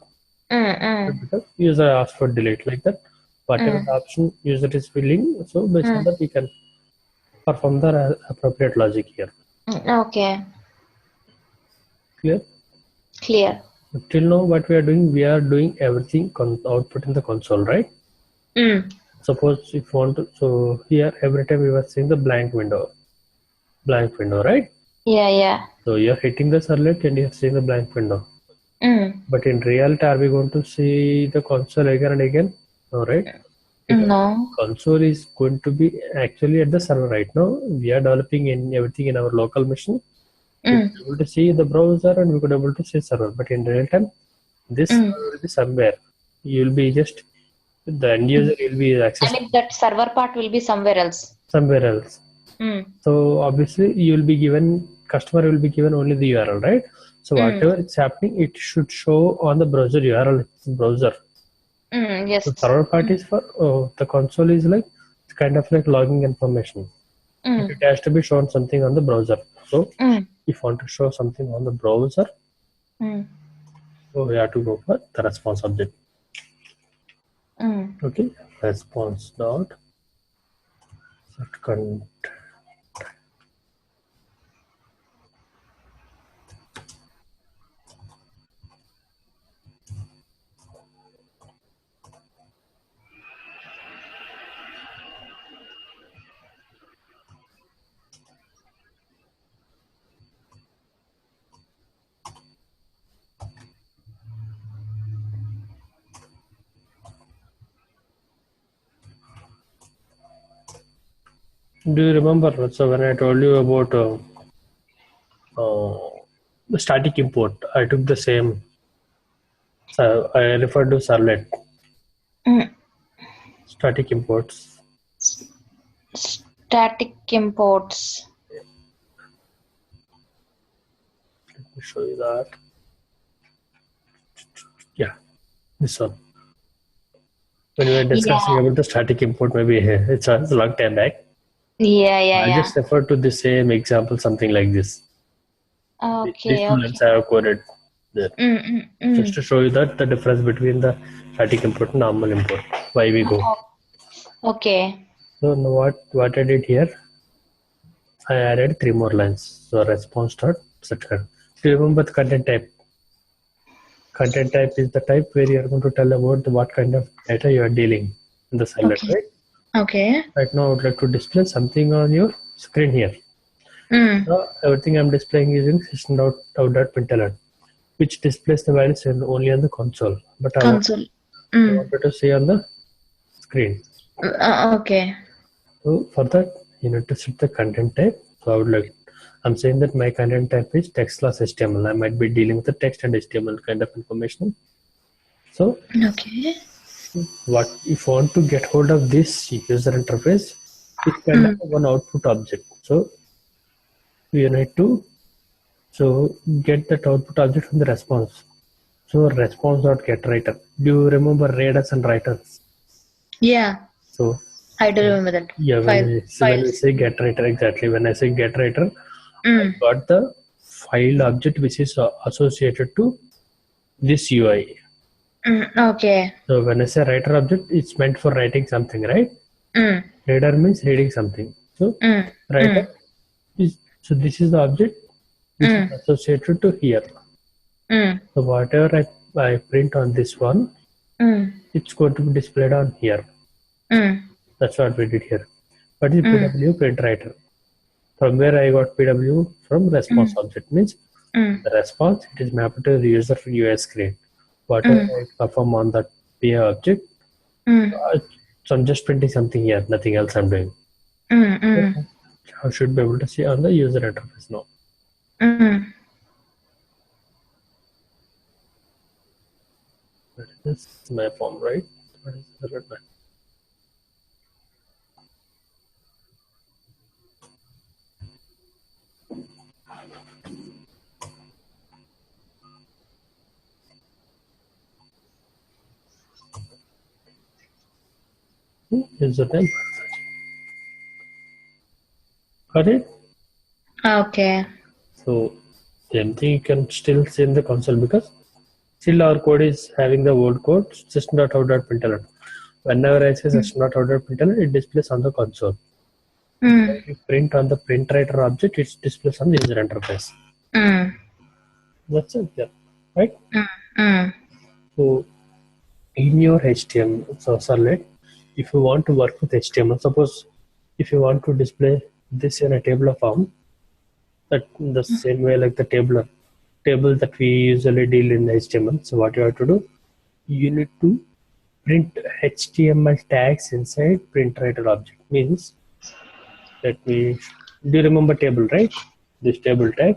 [SPEAKER 1] Because user asks for delete like that. Whatever the option user is filling, so based on that we can perform the appropriate logic here.
[SPEAKER 2] Okay.
[SPEAKER 1] Clear?
[SPEAKER 2] Clear.
[SPEAKER 1] Till now, what we are doing everything output in the console, right? Suppose if you want to, so here every time we were seeing the blank window, right?
[SPEAKER 2] Yeah.
[SPEAKER 1] So you're hitting the servlet and you're seeing the blank window. But in reality, are we going to see the console again and again? No, right? Because
[SPEAKER 2] No.
[SPEAKER 1] console is going to be actually at the server right now. We are developing everything in our local machine. We could be able to see the browser and we could be able to see server. But in real time, this server will be somewhere. You'll be just the end user will be accessing.
[SPEAKER 2] I mean that server part will be somewhere else.
[SPEAKER 1] So obviously customer will be given only the URL, right? So whatever is happening, it should show on the browser URL browser.
[SPEAKER 2] Yes.
[SPEAKER 1] The server part is for the console is like it's kind of like logging information. But it has to be shown something on the browser. So if you want to show something on the browser, so we have to go for the response object. Okay, response dot set content. Do you remember? So when I told you about the static import, I took the same. So I referred to Servlet. Static imports.
[SPEAKER 2] Static imports.
[SPEAKER 1] Let me show you that. Yeah, this one. When we were discussing about the static import, maybe it's a long time back. I just referred to the same example, something like this. These two lines I have quoted there. Just to show you that the difference between the static import and normal import, why we go.
[SPEAKER 2] Okay.
[SPEAKER 1] So now what I did here, I added 3 more lines. So response dot set content. Do you remember the content type? Content type is the type where you are going to tell about what kind of data you are dealing in the Servlet, right?
[SPEAKER 2] Okay.
[SPEAKER 1] Right now I would like to display something on your screen here. So everything I'm displaying is in system.out.println, which displays the values only on the console. But I wanted to see on the screen.
[SPEAKER 2] Okay.
[SPEAKER 1] So for that, you need to set the content type. So I'm saying that my content type is text plus HTML. I might be dealing with the text and HTML kind of information. So what if you want to get hold of this user interface, it's kind of one output object. So you need to get that output object from the response. So response.getWriter. Do you remember readers and writers?
[SPEAKER 2] Yeah.
[SPEAKER 1] So
[SPEAKER 2] I do remember that.
[SPEAKER 1] Yeah, when we say getWriter, exactly. When I say getWriter, I got the file object which is associated to this UI.
[SPEAKER 2] Okay.
[SPEAKER 1] So when I say writer object, it's meant for writing something, right? Reader means reading something. So writer is, so this is the object which is associated to here. So whatever I print on this one, it's going to be displayed on here. That's what we did here. What is PW print writer? From where I got PW from response object means the response, it is mapped to the user UI screen. Whatever I perform on that PA object, so I'm just printing something here, nothing else I'm doing. I should be able to see on the user interface now. This is my form, right? What is the red line? Username. Got it?
[SPEAKER 2] Okay.
[SPEAKER 1] So Same thing you can still see in the console because still our code is having the old code system.out.println. Whenever I say system.out.println, it displays on the console. When you print on the print writer object, it displays on the user interface. That's it, yeah, right? So in your HTML, so Servlet, if you want to work with HTML, suppose if you want to display this in a table of form, that the same way like the table that we usually deal in HTML. So what you have to do, you need to print HTML tags inside print writer object. Means do you remember table, right? This table tag.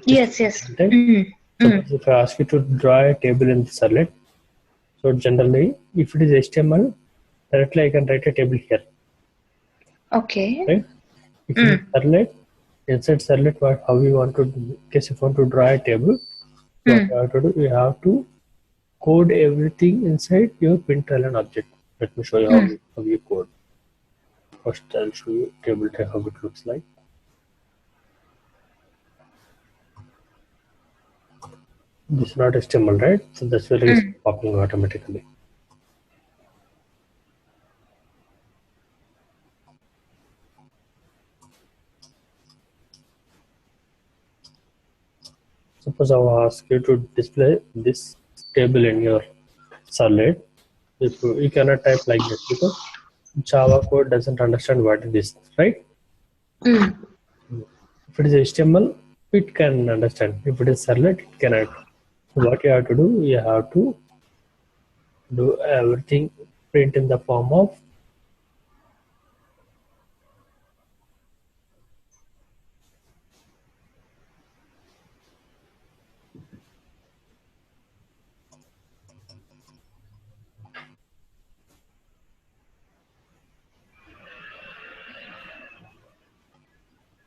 [SPEAKER 2] Yes.
[SPEAKER 1] Suppose if I ask you to draw a table in the Servlet, so generally if it is HTML, directly I can write a table here.
[SPEAKER 2] Okay.
[SPEAKER 1] Right? If it is Servlet, inside Servlet, how you want to, in case if you want to draw a table, what you have to do, you have to code everything inside your println object. Let me show you how you code. First, I'll show you table tag how it looks like. This is not HTML, right? So that's where it's popping automatically. Suppose I will ask you to display this table in your Servlet. If you cannot type like this because Java code doesn't understand what it is, right? If it is HTML, it can understand. If it is Servlet, it cannot. So what you have to do, you have to do everything print in the form of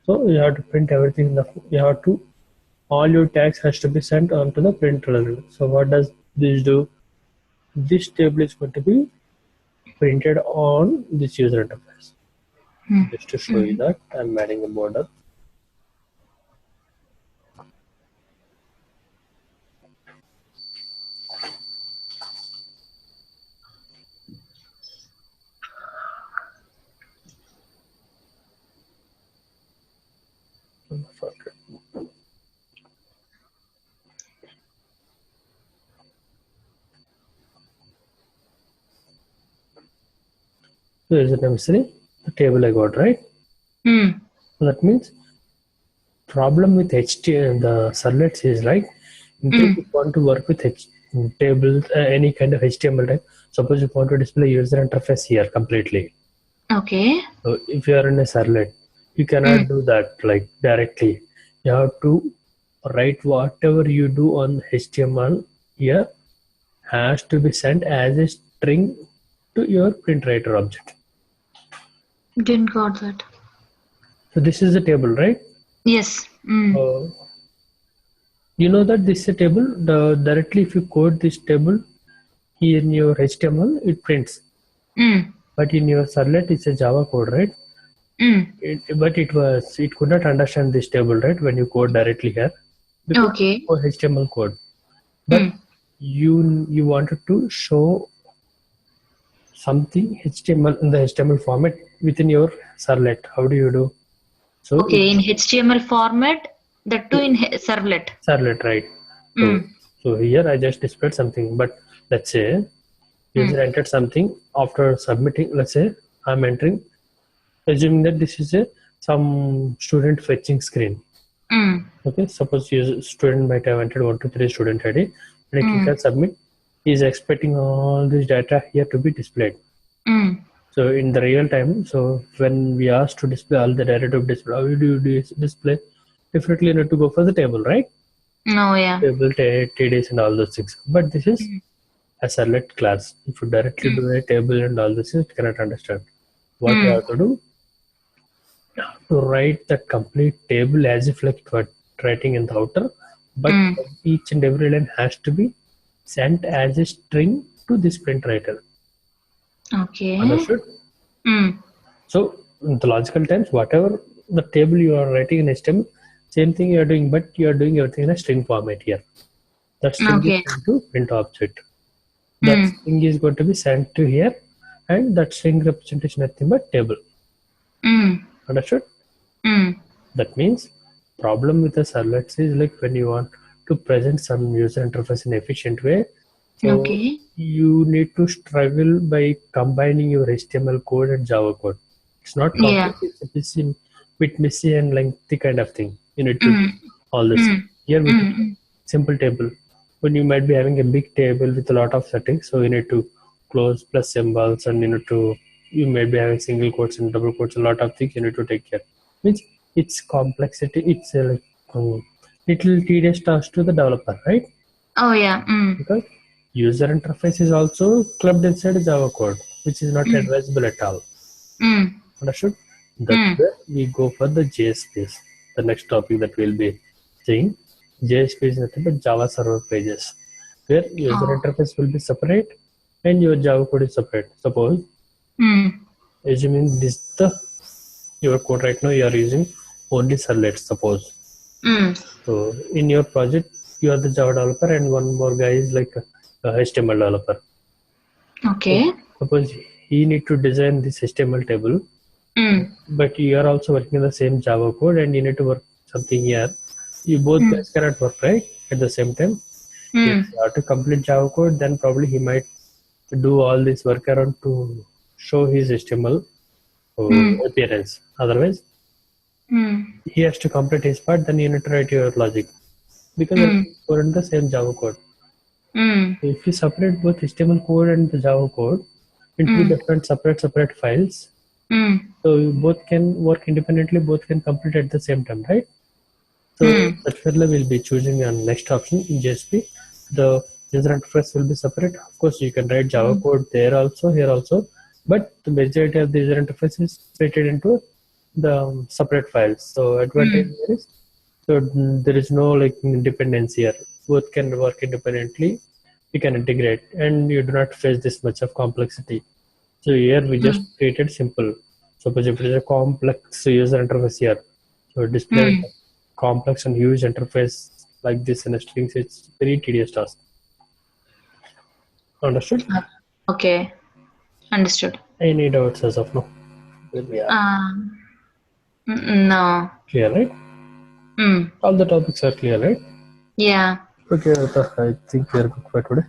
[SPEAKER 1] so you have to print everything in the you have to all your tags has to be sent onto the println. So what does this do? This table is going to be printed on this user interface. Just to show you that I'm adding a border. So is it necessary? The table I got, right? So that means problem with HTML, the servlets is like in case you want to work with tables, any kind of HTML type. Suppose you want to display user interface here completely.
[SPEAKER 2] Okay.
[SPEAKER 1] So if you are in a servlet, you cannot do that like directly. You have to write whatever you do on HTML here has to be sent as a string to your print writer object.
[SPEAKER 2] Didn't got that.
[SPEAKER 1] So this is a table, right?
[SPEAKER 2] Yes.
[SPEAKER 1] You know that this is a table. Directly, if you code this table here in your HTML, it prints. But in your Servlet, it's a Java code, right? But it could not understand this table, right? When you code directly here, because for HTML code. But you wanted to show something HTML in the HTML format within your Servlet. How do you do? So
[SPEAKER 2] in HTML format, that too in Servlet.
[SPEAKER 1] Servlet, right? So here I just displayed something, but let's say user entered something after submitting. Let's say I'm entering, assuming that this is some student fetching screen. Okay, suppose student might have entered 1, 2, 3 student ID, and if you can submit, he is expecting all this data here to be displayed. So in the real time, so when we ask to display all the data to display, how do you display? Definitely you need to go for the table, right? Table, TDs and all those things. But this is a Servlet class. If you directly do a table and all this, it cannot understand. What you have to do? To write the complete table as if like you are writing in the outer, but each and every line has to be sent as a string to this print writer.
[SPEAKER 2] Okay.
[SPEAKER 1] Understood? So in the logical terms, whatever the table you are writing in HTML, Same thing you are doing, but you are doing everything in a string format here. That string is
[SPEAKER 2] Okay.
[SPEAKER 1] sent to print object. That string is going to be sent to here, and that string representation nothing but table. Understood? That means problem with the servlets is like when you want to present some user interface in efficient way, so
[SPEAKER 2] Okay.
[SPEAKER 1] you need to struggle by combining your HTML code and Java code. It's not
[SPEAKER 2] Yeah.
[SPEAKER 1] complex, it's a bit messy and lengthy kind of thing. You need to do all this. Here we have simple table. When you might be having a big table with a lot of settings, so you need to close plus symbols, and you might be having single quotes and double quotes, a lot of things you need to take care. Means it's complexity, it's like little tedious task to the developer, right?
[SPEAKER 2] Oh yeah.
[SPEAKER 1] Because user interface is also clubbed inside Java code, which is not advisable at all. Understood? That's where we go for the JSPs. The next topic that we'll be seeing. JSP is nothing but Java server pages, where user interface will be separate and your Java code is separate. Suppose, assuming this the your code right now, you are using only servlets. Suppose. So in your project, you are the Java developer and one more guy is like a HTML developer.
[SPEAKER 2] Okay.
[SPEAKER 1] So suppose he need to design this HTML table, but you are also working in the same Java code and you need to work something here. You both guys cannot work right at the same time. If you have to complete Java code, then probably he might do all this workaround to show his HTML appearance. Otherwise, he has to complete his part, then you need to write your logic. Because we're in the same Java code. If you separate both HTML code and the Java code into different separate files, so you both can work independently, both can complete at the same time, right? So that further we'll be choosing on next option in JSP. The user interface will be separate. Of course, you can write Java code there also, here also, but the majority of the user interface is separated into the separate files. So advantage here is, so there is no like dependency here. Both can work independently. You can integrate, and you do not face this much of complexity. So here we just created simple. Suppose if it is a complex user interface here, so display complex and huge interface like this in a strings, it's very tedious task. Understood?
[SPEAKER 2] Okay. Understood.
[SPEAKER 1] Any doubts as of now? Where we are?
[SPEAKER 2] No.
[SPEAKER 1] Clear, right? All the topics are clear, right?
[SPEAKER 2] Yeah.
[SPEAKER 1] Okay, I think we are good for today.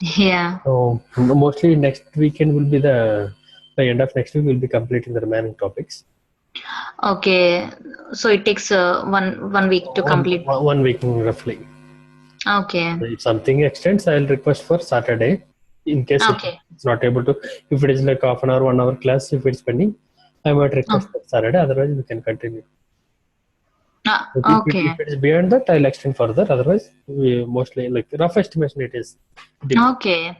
[SPEAKER 2] Yeah.
[SPEAKER 1] So mostly next weekend will be by end of next week we'll be completing the remaining topics.
[SPEAKER 2] Okay. So it takes one week to complete.
[SPEAKER 1] 1 week roughly.
[SPEAKER 2] Okay.
[SPEAKER 1] So if something extends, I'll request for Saturday. In case it's not able to, if it is like half an hour, 1 hour class, if it's pending, I might request for Saturday. Otherwise, we can continue.
[SPEAKER 2] Okay.
[SPEAKER 1] If it is beyond that, I'll extend further. Otherwise, we mostly like rough estimation it is.
[SPEAKER 2] Okay.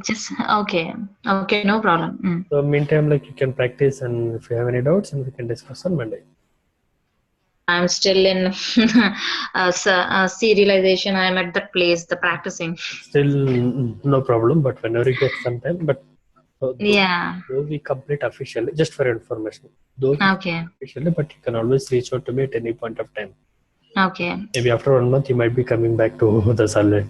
[SPEAKER 2] Just okay. Okay. No problem.
[SPEAKER 1] So meantime, like you can practice, and if you have any doubts, and we can discuss on Monday.
[SPEAKER 2] I'm still in serialization. I'm at that place, the practicing.
[SPEAKER 1] Still no problem, but whenever you get some time, but though we complete officially, just for your information. Officially, but you can always reach out to me at any point of time.
[SPEAKER 2] Okay.
[SPEAKER 1] Maybe after 1 month, you might be coming back to the Servlet.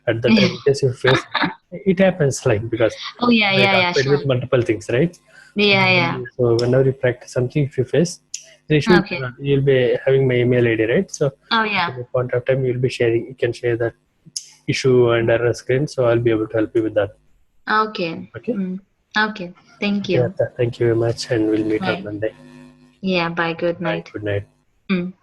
[SPEAKER 1] At the time, in case you face, it happens like because
[SPEAKER 2] sure.
[SPEAKER 1] with multiple things, right?
[SPEAKER 2] Yeah.
[SPEAKER 1] So whenever you practice something, if you face the issue, you'll be having my email ID, right? So at the point of time, you'll be sharing. You can share that issue under a screen, so I'll be able to help you with that.
[SPEAKER 2] Okay. Okay. Thank you.
[SPEAKER 1] Yeah, thank you very much, and we'll meet on Monday.
[SPEAKER 2] Yeah. Bye. Good night.
[SPEAKER 1] Good night.